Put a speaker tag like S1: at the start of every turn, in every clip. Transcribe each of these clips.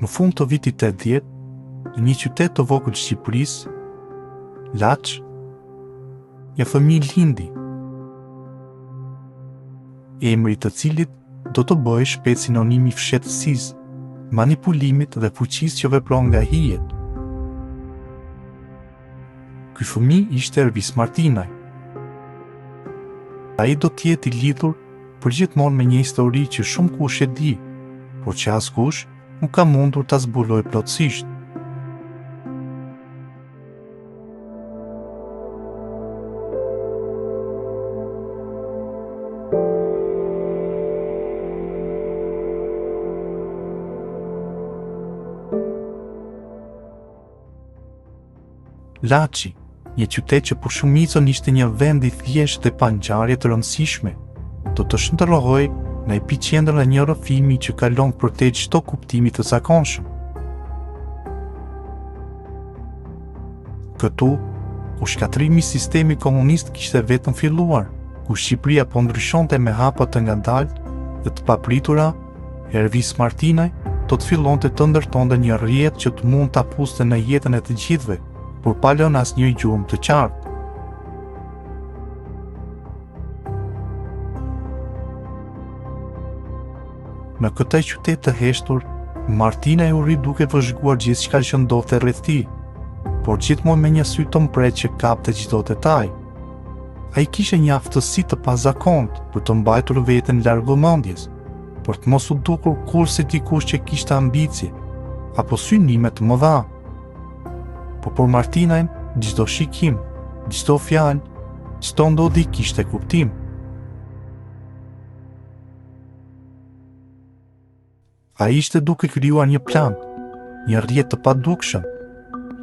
S1: Në fund të vitit 80, në një qytet të vogël të Shqipërisë, Laç, një fëmijë lindi, emri të cilit do të bëjë shpejt sinonim i fshehtësisë, manipulimit dhe fuqisë që vepron nga hijet. Ky fëmijë ishte Ervis Martinaj. Ai do të jetë i lidhur përgjithmonë me një histori që shumë kush e di, por që askush nuk ka mundur ta zbulojë plotësisht. Laçi, një qytet që për shumicën ishte një vend i thjeshtë dhe pa ngjarje të rëndësishme, do të shndërrohej në epicentrin e një rrëfimi që kalon përtej çdo kuptimi të zakonshëm. Këtu, ku shkatrimi i sistemit komunist kishte vetëm filluar, ku Shqipëria po ndryshonte me hapa të ngadaltë dhe të papritura, Ervis Martinaj do të fillonte të ndërtonte një rrjet që të mund ta puste në jetën e të gjithëve, por pa lënë asnjë gjurmë të qartë. Në këtë qytet të heshtur, Martinaj u ri duke vëzhguar gjithçka që ndodhte rreth tij, por gjithmonë me një sy të mpret që kapte çdo detaj. Ai kishte një aftësi të pazakontë për të mbajtur veten larg vëmendjes, për të mos u dukur kurrë dikush që kishte ambicie apo synime të mëdha. Po për Martinajn, çdo shikim, çdo fjalë, çdo ndodhi kishte kuptim. Ai ishte duke krijuar një plan, një rrjet të padukshëm,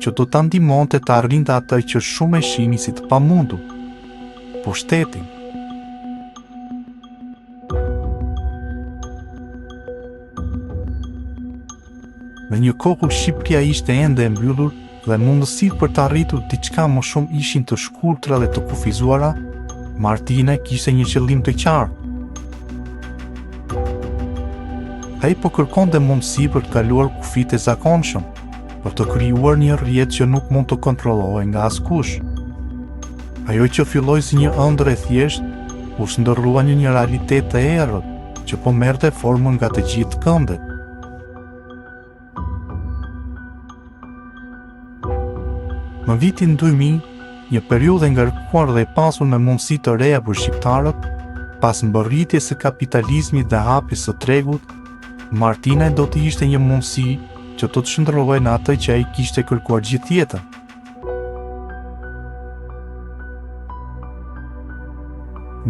S1: që do ta ndihmonte të arrinte atë që shumë e shihnin si të pamundur, pushtetin. Në një kohë kur Shqipëria ishte ende e mbyllur dhe mundësitë për të arritur diçka më shumë ishin të shkurtra dhe të kufizuara, Martinaj kishte një qëllim të qartë. Ai po kërkonte mundësi për të kaluar kufit e zakonshëm, për të krijuar një rrjet që nuk mund të kontrollohej nga askush. Ajo që filloi si një ëndër e thjeshtë, u shndërrua në një realitet të errët, që po merrte formën nga të gjithë këndet. Në vitin 2000, një periudhë e ngarkuar dhe e pasur me mundësi të reja për shqiptarët, pas mbërritjes së kapitalizmit dhe hapjes së tregut, Martinaj do të ishte një mundësi që do të shndërrohej në atë që ai kishte kërkuar gjithë jetën.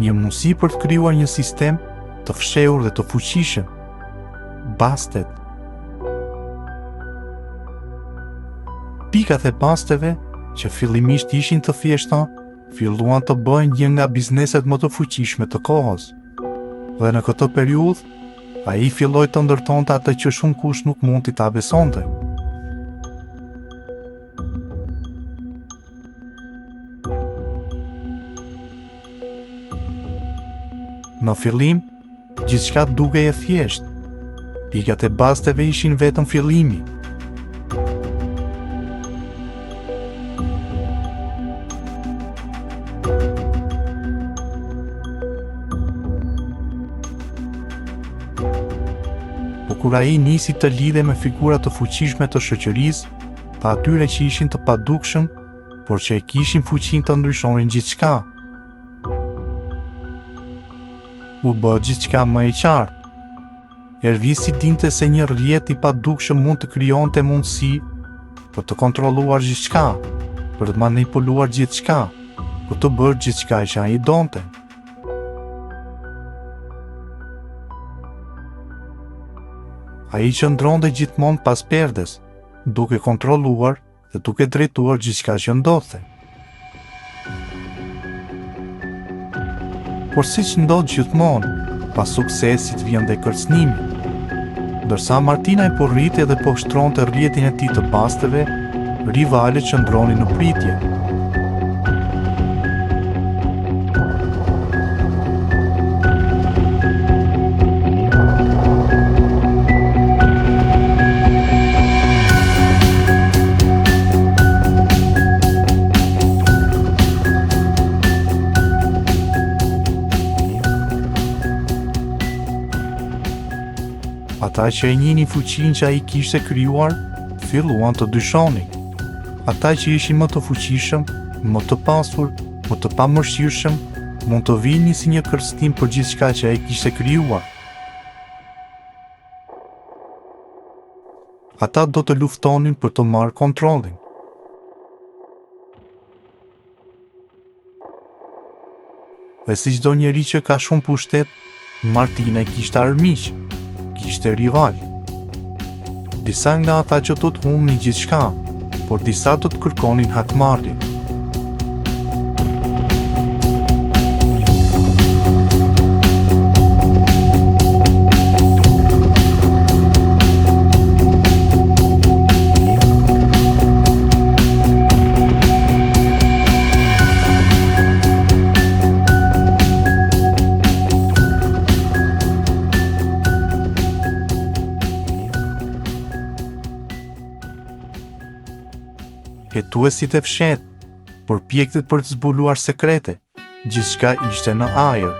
S1: Një mundësi për të krijuar një sistem të fshehur dhe të fuqishëm. Bastet. Pikat e basteve, që fillimisht ishin të thjeshta, filluan të bëhen një nga bizneset më të fuqishme të kohës. Dhe në këtë periudhë, ai filloi të ndërtonte atë që shumë kush nuk mundi ta besonte. Në fillim, gjithçka dukej e thjeshtë. Pikat e basteve ishin vetëm fillimi. Kur ai nisi të lidhe me figura të fuqishme të shoqërisë, të atyre që ishin të padukshëm, por që e kishin fuqinë të ndryshonin gjithçka. U bë gjithçka më e qartë. Ervisi dinte se një rrjet i padukshëm mund të krijonte mundësi për të kontrolluar gjithçka, për të manipuluar gjithçka, për të bërë gjithçka që ai donte. Ai qëndronte gjithmonë pas perdes, duke kontrolluar dhe duke drejtuar gjithçka që ndodhte. Por siç ndodh gjithmonë, pas suksesit vjen dhe kërcënimi. Ndërsa Martinaj po rriti dhe po shtronte rrjetin e tij të basteve, rivalet qëndronin në pritje. Ata që e njihnin fuqinë që ai kishte krijuar, filluan të dyshonin. Ata që ishin më të fuqishëm, më të pasur, më të pamëshirshëm, mund të vinin si një kërcënim për gjithçka që ai kishte krijuar. Ata do të luftonin për të marrë kontrollin. Dhe si çdo njeri që ka shumë pushtet, Martina kishte armiq, kishte rival. Disa nga ata që do të humnin gjithçka, por disa do të kërkonin hakmarrje. Hetuesit e fshet, përpjektet për të zbuluar sekrete, gjithçka ishte në ajër.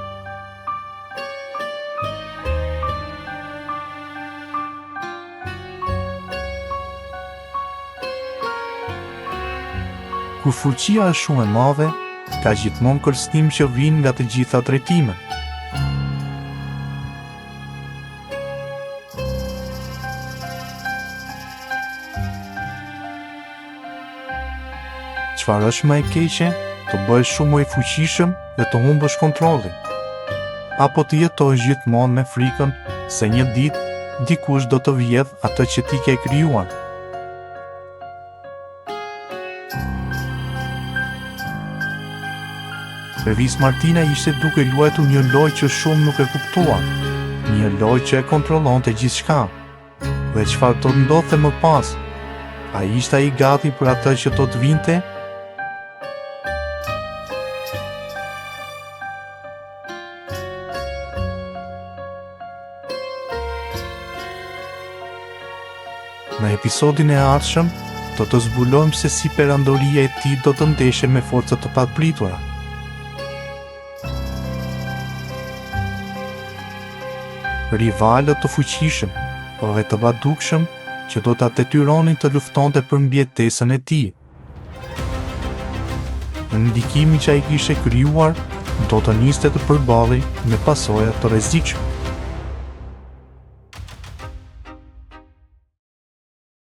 S1: Kur fuqia është shumë e madhe, ka gjithmonë kërcënim që vijnë nga të gjitha drejtimet. Çfarë është më e keqe, të bëhesh shumë më i fuqishëm dhe të humbësh kontrollin, apo të jetosh gjithmonë me frikën se një ditë dikush do të vjedh atë që ti ke krijuar. Pervis Martina ishte duke luajtur një lojë që shumë nuk e kuptuan, një lojë që e kontrollonte gjithçka. Dhe çfarë do të ndodhte më pas? A ishte ai gati për atë që do të vinte? Në episodin e ardhshëm, do të zbulojmë se si perandoria e tij do të ndeshe me forca të papritura. Rivalët të fuqishëm dhe të padukshëm që do ta detyronin të luftonte për mbijetesën e tij. Ndikimin që ai kishte krijuar do të niste të përballej me pasoja të rrezikshme.